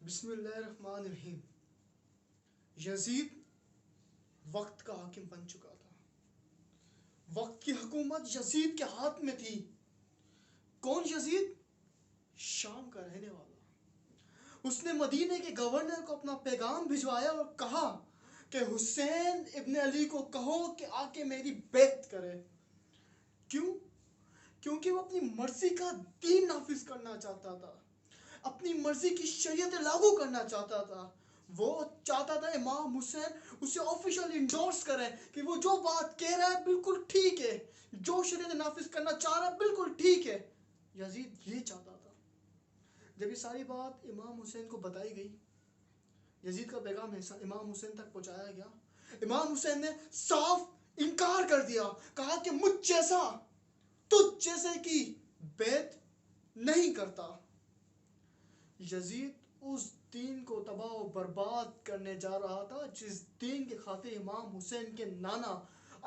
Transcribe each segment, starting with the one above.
بسم اللہ الرحمن الرحیم. یزید وقت کا حاکم بن چکا تھا. وقت کی حکومت یزید کے ہاتھ میں تھی. کون یزید؟ شام کا رہنے والا. اس نے مدینے کے گورنر کو اپنا پیغام بھجوایا اور کہا کہ حسین ابن علی کو کہو کہ آ کے میری بیعت کرے. کیوں؟ کیونکہ وہ اپنی مرضی کا دین نافذ کرنا چاہتا تھا، اپنی مرضی کی شریعت لاگو کرنا چاہتا تھا. وہ چاہتا تھا امام حسین اسے آفیشل انڈورس کریں کہ وہ جو بات کہہ رہا ہے بالکل ٹھیک ہے، جو شریعت نافذ کرنا چاہ رہا ہے بالکل ٹھیک ہے. یزید یہ چاہتا تھا. جب یہ ساری بات امام حسین کو بتائی گئی، یزید کا پیغام امام حسین تک پہنچایا گیا. امام حسین نے صاف انکار کر دیا، کہا کہ مجھ جیسا تجھ جیسے کی بیعت نہیں کرتا. یزید اس دین کو تباہ و برباد کرنے جا رہا تھا جس دین کے خاطر امام حسین کے نانا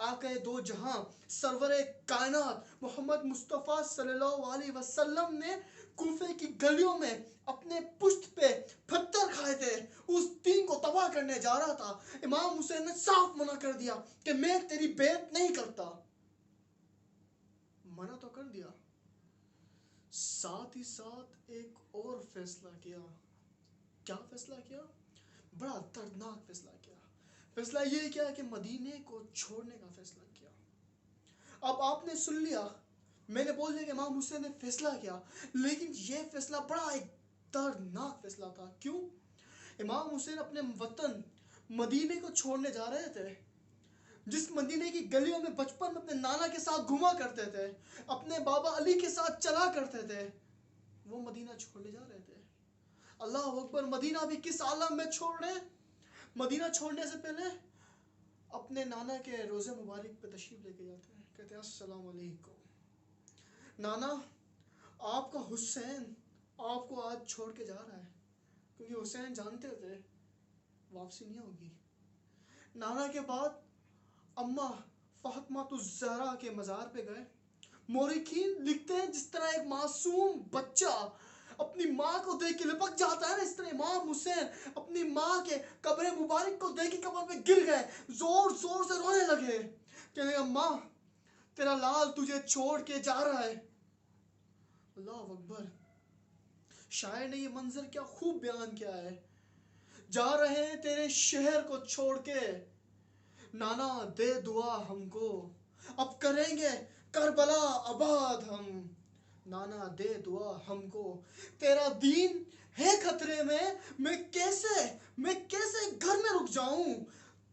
آقا دو جہاں سرور کائنات محمد مصطفیٰ صلی اللہ علیہ وسلم نے کوفے کی گلیوں میں اپنے پشت پہ پتھر کھائے تھے، اس دین کو تباہ کرنے جا رہا تھا. امام حسین نے صاف منع کر دیا کہ میں تیری بیعت نہیں کرتا. منع تو کر دیا، ساتھ ہی ساتھ ایک اور فیصلہ کیا. کیا فیصلہ کیا؟ بڑا دردناک فیصلہ کیا. فیصلہ یہ کیا کہ مدینے کو چھوڑنے کا فیصلہ کیا. اب آپ نے سن لیا، میں نے بول دیا کہ امام حسین نے فیصلہ کیا، لیکن یہ فیصلہ بڑا ایک دردناک فیصلہ تھا. کیوں؟ امام حسین اپنے وطن مدینے کو چھوڑنے جا رہے تھے، جس مدینے کی گلیوں میں بچپن میں اپنے نانا کے ساتھ گھوما کرتے تھے، اپنے بابا علی کے ساتھ چلا کرتے تھے. وہ مدینہ چھوڑنے جا رہے تھے. اللہ اکبر. مدینہ بھی کس عالم میں چھوڑ رہے ہیں؟ مدینہ چھوڑنے سے پہلے اپنے نانا کے روزے مبارک پہ تشریف لے کے جاتے ہیں. کہتے ہیں السلام علیکم نانا، آپ کا حسین آپ کو آج چھوڑ کے جا رہا ہے. کیونکہ حسین جانتے تھے واپسی نہیں ہوگی. نانا کے بعد اماں فاطمہ الزہرا کے مزار پہ گئے. مورخین لکھتے ہیں جس طرح ایک معصوم بچہ اپنی ماں کو دیکھ کے لپک جاتا ہے نا، اس طرح امام حسین اپنی ماں کے قبر مبارک کو دیکھ کے قبر پہ گر گئے، زور زور سے رونے لگے. کہنے لگے ماں تیرا لال تجھے چھوڑ کے جا رہا ہے. اللہ اکبر. شاعر نے یہ منظر کیا خوب بیان کیا ہے. جا رہے ہیں تیرے شہر کو چھوڑ کے، نانا دے دعا ہم کو، اب کریں گے کربلا آباد ہم. نانا دے دعا ہم کو، تیرا دین ہے خطرے میں، میں کیسے گھر میں رک جاؤں.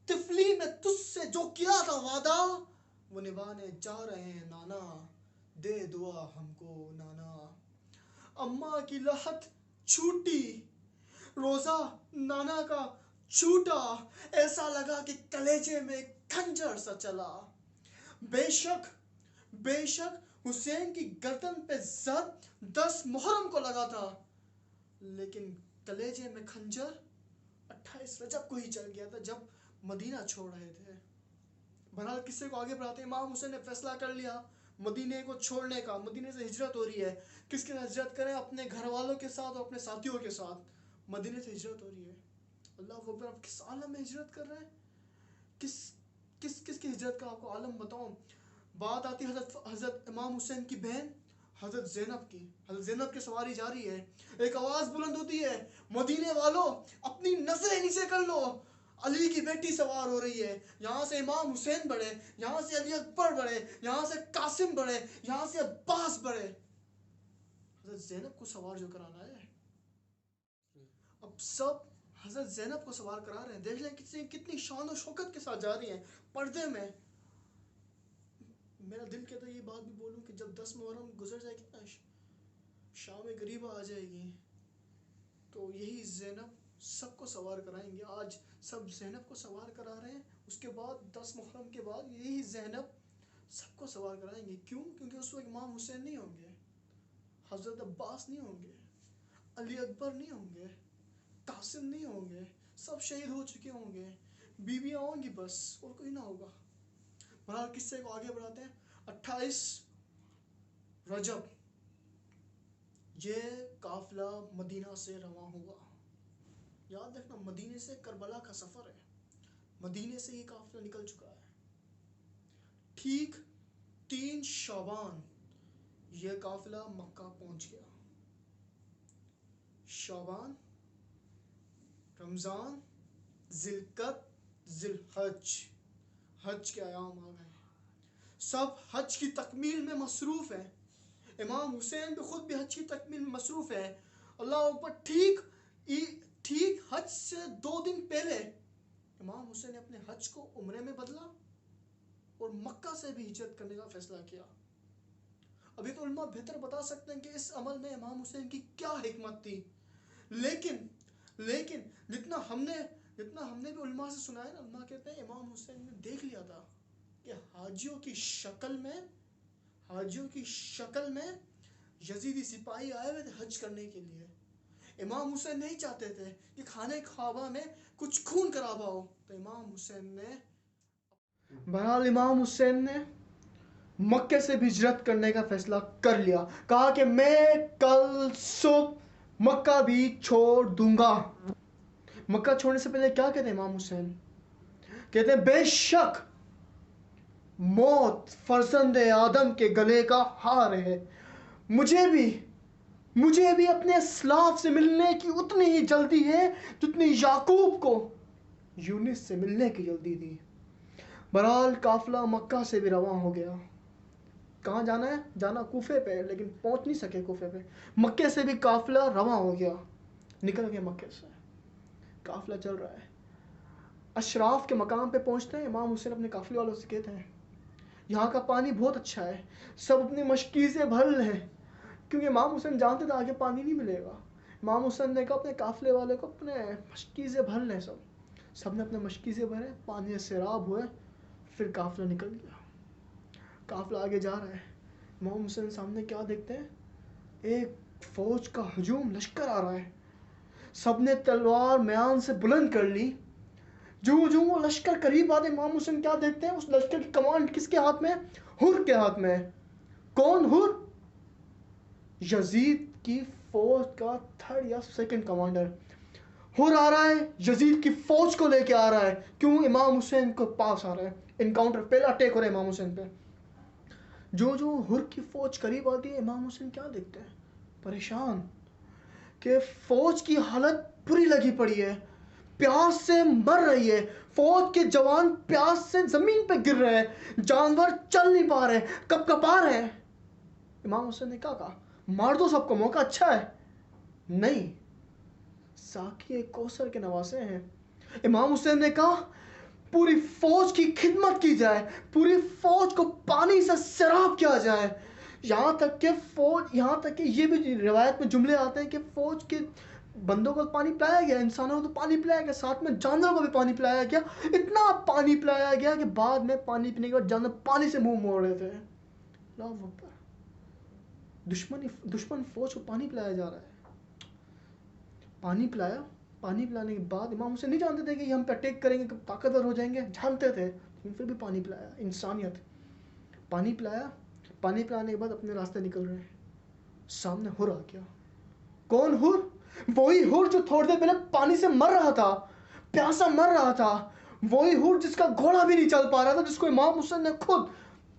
طفلی میں تجھ سے جو کیا تھا وعدہ، وہ نبھانے جا رہے ہیں نانا دے دعا ہم کو. نانا اماں کی لحد چھوٹی، روزہ نانا کا چھوٹا، ایسا لگا کہ کلیجے میں کھنجر سا چلا. بے شک حسین کی گردن پہ زد 10 محرم کو لگا تھا، لیکن کلیجے میں کھنجر 28 رجب کو ہی چل گیا تھا جب مدینہ چھوڑ رہے تھے. بہرحال قصے کو آگے بڑھاتے ہیں. امام حسین نے فیصلہ کر لیا مدینے کو چھوڑنے کا. مدینے سے ہجرت ہو رہی ہے. کس کے ساتھ ہجرت کریں؟ اپنے گھر والوں کے ساتھ اور اپنے ساتھیوں کے ساتھ مدینے سے ہجرت ہو رہی ہے. اللہ اکبر. آپ کس عالم میں ہجرت کر رہے ہیں؟ کس کی ہجرت کا آپ کو عالم بتاؤں. بات آتی ہے حضرت امام حسین کی بہن حضرت زینب کی. حضرت زینب کی سواری جا رہی ہے. ایک آواز بلند ہوتی ہے، مدینے والوں اپنی نظریں نیچے کر لو، علی کی بیٹی سوار ہو رہی ہے. یہاں سے امام حسین بڑھے، یہاں سے علی اکبر بڑھے، یہاں سے قاسم بڑھے، یہاں سے عباس بڑھے. حضرت زینب کو سوار جو کرانا ہے. اب سب حضرت زینب کو سوار کرا رہے ہیں. دیکھ لیں کتنی شان و شوکت کے ساتھ جا رہی ہیں پردے میں. میرا دل کہتا ہے یہ بات بھی بولوں کہ جب 10 محرم گزر جائے گی نا، شام غریبہ آ جائے گی، تو یہی زینب سب کو سوار کرائیں گے. آج سب زینب کو سوار کرا رہے ہیں، اس کے بعد 10 محرم کے بعد یہی زینب سب کو سوار کرائیں گے. کیوں؟ کیونکہ اس وقت امام حسین نہیں ہوں گے، حضرت عباس نہیں ہوں گے، علی اکبر نہیں ہوں گے، قاسم نہیں ہوں گے، سب شہید ہو چکے ہوں گے، بیویاں ہوں گی بس، اور کوئی نہ ہوگا. بہرحال قصے کو آگے بڑھاتے ہیں. 28 رجب یہ قافلہ مدینہ سے رواں ہوا. یاد رکھنا مدینے سے کربلا کا سفر ہے، مدینے سے یہ قافلہ نکل چکا ہے۔ ٹھیک 3 شعبان یہ قافلہ مکہ پہنچ گیا۔ شعبان، رمضان، ذی القعدہ، ذی الحج، حج کے ایام آ گئے، سب حج کی تکمیل میں مصروف ہیں۔ امام حسین بھی خود بھی حج کی تکمیل میں مصروف ہے۔ اللہ اکبر۔ ٹھیک حج سے 2 دن پہلے امام حسین نے اپنے حج کو عمرے میں بدلا اور مکہ سے بھی ہجرت کرنے کا فیصلہ کیا۔ ابھی تو علماء بہتر بتا سکتے ہیں کہ اس عمل میں امام حسین کی کیا حکمت تھی، لیکن جتنا ہم نے بھی علماء سے سنا ہے نا، علماء کہتے ہیں امام حسین نے دیکھ لیا تھا کہ حاجیوں کی شکل میں یزیدی سپاہی آئے ہوئے تھے حج کرنے کے لیے۔ امام حسین نہیں چاہتے تھے کہ خانہ کعبہ میں کچھ خون خرابہ ہو، تو بہرحال امام حسین نے مکے سے بھی ہجرت کرنے کا فیصلہ کر لیا، کہا کہ میں کل صبح مکہ بھی چھوڑ دوں گا۔ مکہ چھوڑنے سے پہلے کیا کہتے ہیں امام حسین؟ کہتے ہیں بے شک موت فرزند آدم کے گلے کا ہار ہے، مجھے بھی اپنے اسلاف سے ملنے کی اتنی ہی جلدی ہے جتنی یعقوب کو یونس سے ملنے کی جلدی تھی۔ بہرحال قافلہ مکہ سے بھی رواں ہو گیا۔ کہاں جانا ہے؟ جانا کوفے پہ، لیکن پہنچ نہیں سکے کوفے پہ۔ مکے سے بھی قافلہ رواں ہو گیا، نکل گیا مکے سے، قافلہ چل رہا ہے۔ اشراف کے مقام پہ پہنچتے ہیں، امام حسین اپنے قافلے والوں سے کہتے ہیں یہاں کا پانی بہت اچھا ہے، سب اپنی مشکیزیں بھر لیں، کیونکہ امام حسین جانتے تھے آگے پانی نہیں ملے گا۔ امام حسین نے کہا اپنے قافلے والے کو اپنے مشکیزیں بھر لیں، سب نے اپنے مشکیزیں بھرے، پانی سے سیراب ہوئے، پھر قافلہ نکل گیا۔ قافلہ آگے جا رہا ہے، امام حسین سامنے کیا دیکھتے ہیں؟ ایک فوج کا ہجوم، لشکر آ رہا ہے۔ سب نے تلوار میان سے بلند کر لی۔ جو وہ لشکر قریب آتے امام حسین کیا دیکھتے ہیں؟ اس لشکر کی کمانڈ کس کے ہاتھ میں؟ حر کے ہاتھ میں۔ کون حر؟ یزید کی فوج کا 3rd یا 2nd کمانڈر۔ حر آ رہا ہے، یزید کی فوج کو لے کے آ رہا ہے۔ کیوں؟ امام حسین کو پاس آ رہا ہے، انکاؤنٹر، پہلا اٹیک ہو رہا ہے امام حسین پہ۔ جو حر کی فوج قریب آتی ہے، امام حسین کیا دیکھتے ہیں؟ پریشان، کہ فوج کی حالت بری لگی پڑی ہے، پیاس سے مر رہی ہے، فوج کے جوان پیاس سے زمین پہ گر رہے ہیں، جانور چل نہیں پا رہے، کپا رہے ہیں۔ امام حسین نے کہا مار دو سب کو، موقع اچھا ہے۔ نہیں، ساقی کوثر کے نواسے ہیں۔ امام حسین نے کہا پوری فوج کی خدمت کی جائے، پوری فوج کو پانی سے سیراب کیا جائے، یہاں تک کہ یہ بھی روایت میں جملے آتے ہیں کہ فوج کے بندوں کو پانی پلایا گیا، انسانوں کو تو پانی پلایا گیا، ساتھ میں جانوروں کو بھی پانی پلایا گیا، اتنا پانی پلایا گیا کہ بعد میں پانی پینے کے بعد جانور پانی سے منہ موڑ رہے تھے۔ اللہ اکبر، دشمن فوج کو پانی پلایا جا رہا ہے۔ پانی پلانے کے بعد امام حسین نہیں جانتے تھے کہ یہ ہم پہ اٹیک کریں گے، طاقتور ہو جائیں گے، جانتے تھے، لیکن پھر بھی پانی پلایا، انسانیت۔ پانی پلانے کے بعد اپنے راستے نکل رہے ہیں، سامنے حر آ گیا۔ کون حر؟ وہی حر جو تھوڑی دیر پہلے پانی سے مر رہا تھا، پیاسا مر رہا تھا، وہی حر جس کا گھوڑا بھی نہیں چل پا رہا تھا، جس کو امام حسین نے خود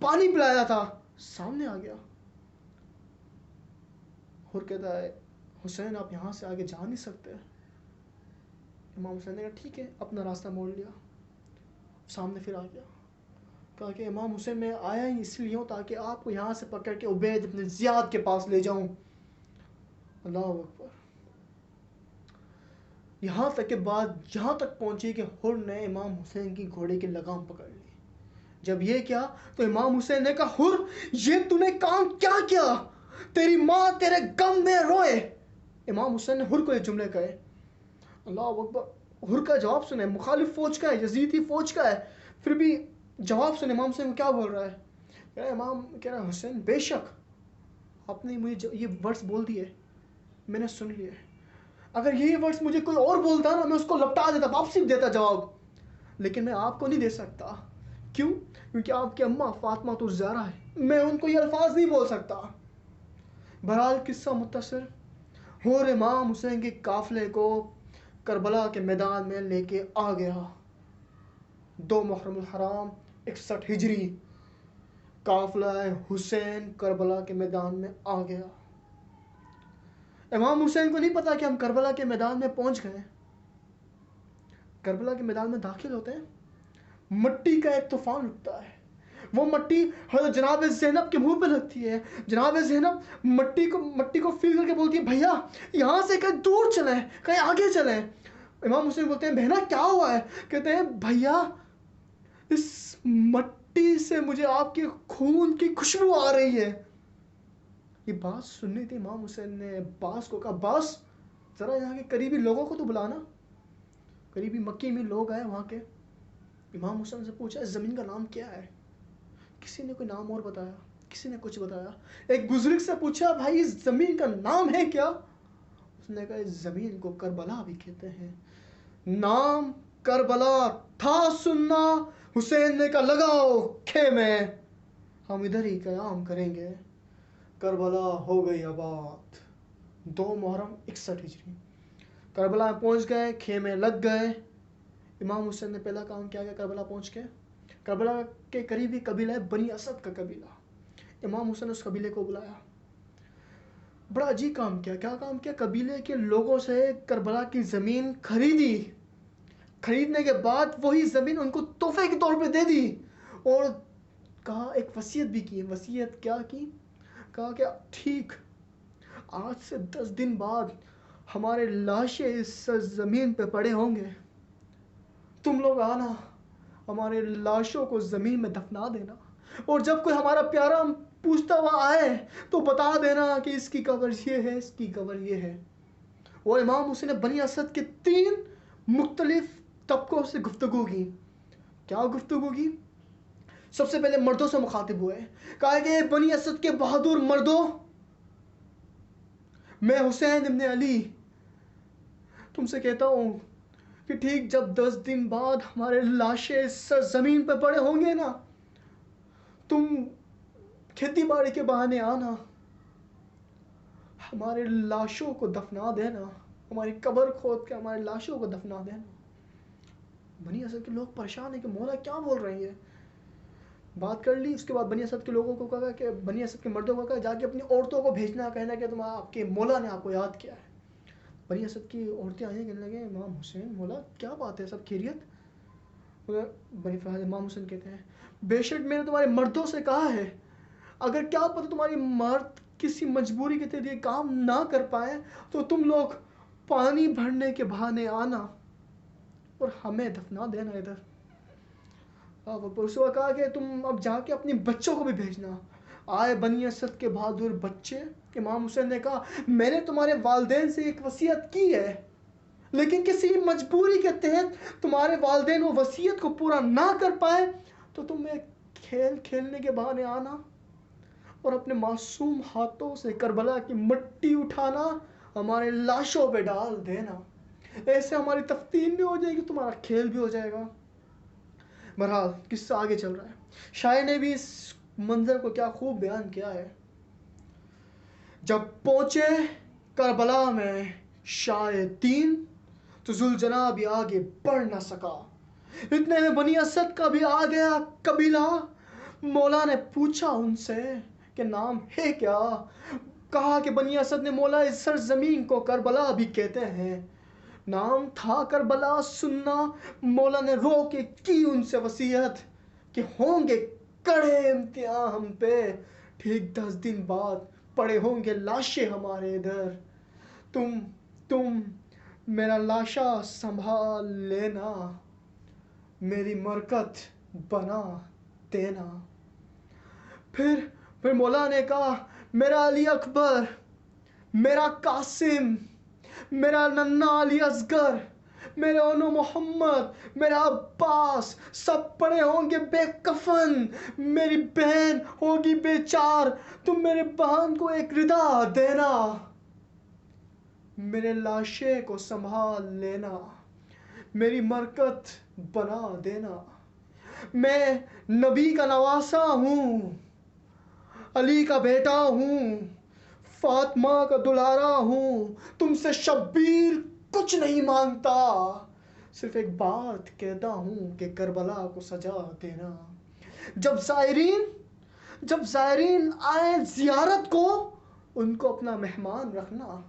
پانی پلایا تھا، سامنے آ گیا۔ حر کہتا ہے حسین آپ یہاں سے آگے جا نہیں سکتے۔ امام حسین نے کہا ٹھیک ہے، اپنا راستہ موڑ لیا، سامنے پھر آ گیا، کہا کہ امام حسین میں آیا ہی اس لیے ہوں تاکہ آپ کو یہاں سے پکڑ کے عبید ابن زیاد کے پاس لے جاؤں۔ اللہ اکبر۔ یہاں تک پہنچی کہ حر نے امام حسین کی گھوڑے کی لگام پکڑ لی۔ جب یہ کیا تو امام حسین نے کہا حر یہ تو نے کام کیا؟ تیری ماں تیرے غم میں روئے۔ امام حسین نے حر کو یہ جملے کہے۔ اللہ اکبر۔ حر کا جواب سنے، مخالف فوج کا ہے، یزیدی فوج کا ہے، پھر بھی جواب سنے امام حسین کیا بول رہا ہے۔ امام کہہ رہا ہے حسین بے شک آپ نے مجھے یہ ورڈز بول دیے، میں نے سن لیے، اگر یہی ورڈز مجھے کوئی اور بولتا نا میں اس کو لپٹا دیتا، واپسی دیتا جواب، لیکن میں آپ کو نہیں دے سکتا۔ کیوں؟ کیونکہ آپ کی اماں فاطمہ الزہرا ہے، میں ان کو یہ الفاظ نہیں بول سکتا۔ بہرحال قصہ مختصر، حر امام حسین کے قافلے کو کربلا کے میدان میں لے کے آ گیا. 2 محرم الحرام 61 ہجری قافلہ حسین کربلا کے میدان میں آ گیا. امام حسین کو نہیں پتا کہ ہم کربلا کے میدان میں پہنچ گئے. کربلا کے میدان میں داخل ہوتے ہیں, مٹی کا ایک طوفان اٹھتا ہے. وہ مٹی حضرت جناب زینب کے منہ پہ لگتی ہے. جناب زینب مٹی کو فیل کر کے بولتی ہے بھیا یہاں سے کہیں دور چلیں, کہیں آگے چلیں. امام حسین بولتے ہیں بہنا کیا ہوا ہے؟ کہتے ہیں بھیا اس مٹی سے مجھے آپ کے خون کی خوشبو آ رہی ہے. یہ بات سننی تھی. امام حسین نے عباس کو کہا عباس ذرا یہاں کے قریبی لوگوں کو تو بلانا. قریبی مکی میں لوگ آئے وہاں کے. امام حسین سے پوچھا اس زمین کا نام کیا ہے؟ کسی نے کوئی نام اور بتایا, کسی نے کچھ بتایا. ایک بزرگ سے پوچھا بھائی اس زمین کا نام ہے کیا؟ اس نے کہا اس زمین کو کربلا بھی کہتے ہیں. نام کربلا تھا سننا. حسین نے کہا لگاؤ خیمے ہم ادھر ہی قیام کریں گے. کربلا ہو گئی آباد. 2 محرم 61 ہجری کربلا پہنچ گئے, خیمے لگ گئے. امام حسین نے پہلا کام کیا کہ کربلا پہنچ کے کربلا کے قریبی قبیلہ ہے بنی اسد کا قبیلہ. امام حسین نے اس قبیلے کو بلایا. بڑا عجیب کام کیا. کیا کام کیا؟ قبیلے کے لوگوں سے کربلا کی زمین خریدی. خریدنے کے بعد وہی زمین ان کو تحفے کے طور پہ دے دی اور کہا ایک وصیت بھی کی. وصیت کیا کی؟ کہا کہ ٹھیک آج سے 10 دن بعد ہمارے لاشیں اس زمین پہ پڑے ہوں گے, تم لوگ آنا ہمارے لاشوں کو زمین میں دفنا دینا, اور جب کوئی ہمارا پیارا پوچھتا ہوا آئے تو بتا دینا کہ اس کی قبر یہ ہے, اس کی قبر یہ ہے. اور امام حسین نے بنی اسد کے 3 مختلف طبقوں سے گفتگو کی. کیا گفتگو کی؟ سب سے پہلے مردوں سے مخاطب ہوئے. کہا کہ بنی اسد کے بہادر مردوں, میں حسین ابن علی تم سے کہتا ہوں کہ ٹھیک جب 10 دن بعد ہمارے لاشیں زمین پہ پڑے ہوں گے نا, تم کھیتی باڑی کے بہانے آنا, ہمارے لاشوں کو دفنا دینا, ہماری قبر کھود کے ہمارے لاشوں کو دفنا دینا. بنی اسد کے لوگ پریشان ہیں کہ مولا کیا بول رہے ہیں. بات کر لی. اس کے بعد بنی اسد کے لوگوں کو کہا کہ بنی اسد کے مردوں کو کہا جا کے اپنی عورتوں کو بھیجنا, کہنا کہ تم آپ کے مولا نے آپ کو یاد کیا ہے. بنی اسد کی عورتیں آئیں کہنے لگے امام حسین مولا کیا بات ہے, سب خیریت؟ امام حسین کہتے ہیں بے شک میں نے تمہارے مردوں سے کہا ہے اگر کیا پتہ تمہاری مرد کسی مجبوری کے تحت یہ کام نہ کر پائے تو تم لوگ پانی بھرنے کے بہانے آنا اور ہمیں دفنا دینا ادھر. اس وقت کہا کہ تم اب جا کے اپنے بچوں کو بھی بھیجنا. آئے بنی اسد کے بہادر بچے. امام حسین نے کہا میں نے تمہارے والدین سے ایک وصیت کی ہے, لیکن کسی مجبوری کے تحت تمہارے والدین وہ وصیت کو پورا نہ کر پائے تو تمہیں کھیل کھیلنے کے بہانے آنا اور اپنے معصوم ہاتھوں سے کربلا کی مٹی اٹھانا, ہمارے لاشوں پہ ڈال دینا. ایسے ہماری تفتین بھی ہو جائے گی, تمہارا کھیل بھی ہو جائے گا. بہرحال قصہ آگے چل رہا ہے. شاعر نے بھی اس منظر کو کیا خوب بیان کیا ہے. جب پہنچے کربلا میں شاہ دین تو ذوالجناب آگے بڑھ نہ سکا. اتنے میں بنی اسد کا بھی آ گیا قبیلہ. مولا نے پوچھا ان سے کہ نام ہے کیا؟ کہا کہ بنی اسد نے مولا اس سرزمین کو کربلا بھی کہتے ہیں. نام تھا کربلا سننا. مولا نے رو کے کی ان سے وصیت کہ ہوں گے کڑے امتحان ہم پہ, ٹھیک 10 دن بعد پڑے ہوں گے لاشیں ہمارے ادھر. تم میرا لاشا سنبھال لینا, میری مرکت بنا دینا. پھر مولا نے کہا میرا علی اکبر, میرا قاسم, میرا ننا علی اصغر, میرے اونو محمد, میرا عباس سب پڑے ہوں گے بے کفن. میری بہن ہوگی بے چار, تم میرے بہن کو ایک ردا دینا, میرے لاشے کو سنبھال لینا, میری مرکت بنا دینا. میں نبی کا نواسا ہوں, علی کا بیٹا ہوں, فاطمہ کا دلارا ہوں, تم سے شبیر کچھ نہیں مانگتا، صرف ایک بات کہتا ہوں کہ کربلا کو سجا دینا۔ جب زائرین آئیں زیارت کو، ان کو اپنا مہمان رکھنا،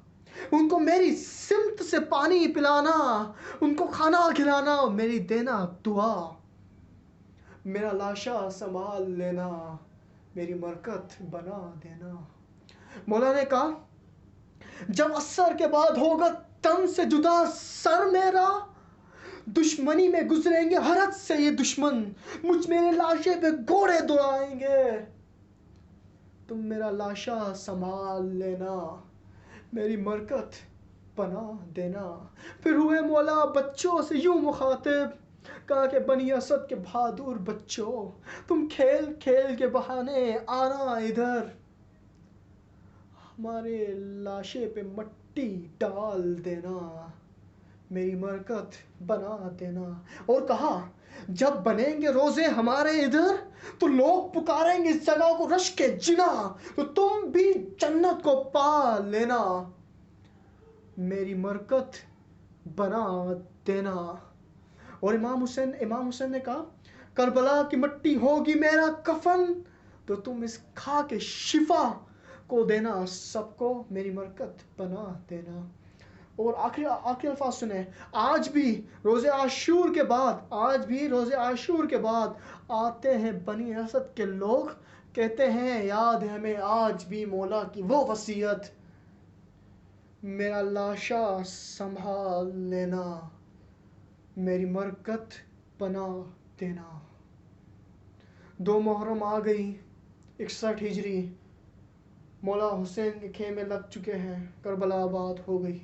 ان کو میری سمت سے پانی پلانا، ان کو کھانا کھلانا اور میری دینا دعا۔ میرا لاشا سنبھال لینا، میری مرکت بنا دینا۔ مولا نے کہا جب عصر کے بعد ہوگا تن سے جدا سر میرا، دشمنی میں گزریں گے ہر حد سے یہ دشمن، مجھ میرے لاشے پہ گھوڑے دوڑائیں گے۔ تم میرا لاشا سنبھال لینا، میری مرکت بنا دینا۔ پھر ہوئے مولا بچوں سے یوں مخاطب، کہا کہ بنی اسد کے بہادر بچوں، تم کھیل کھیل کے بہانے آنا ادھر، ہمارے لاشے پہ مٹی ڈال دینا، میری مرکت بنا دینا۔ اور کہا جب بنیں گے روزے ہمارے ادھر تو لوگ پکاریں گے اس جگہ کو رشک جنا، تو تم بھی جنت کو پا لینا، میری مرکت بنا دینا۔ اور امام حسین نے کہا کربلا کی مٹی ہوگی میرا کفن، تو تم اس خاک شفا کو دینا سب کو، میری مرکت بنا دینا۔ اور آخری الفاظ سنیں، آج بھی روز عاشور کے بعد آتے ہیں بنی اسد کے لوگ، کہتے ہیں یاد ہے ہمیں آج بھی مولا کی وہ وصیت، میرا لاشا سنبھال لینا، میری مرکت بنا دینا۔ 2 محرم آ گئی، 61 ہجری، مولا حسین کے خیمے لگ چکے ہیں، کربلا آباد ہو گئی۔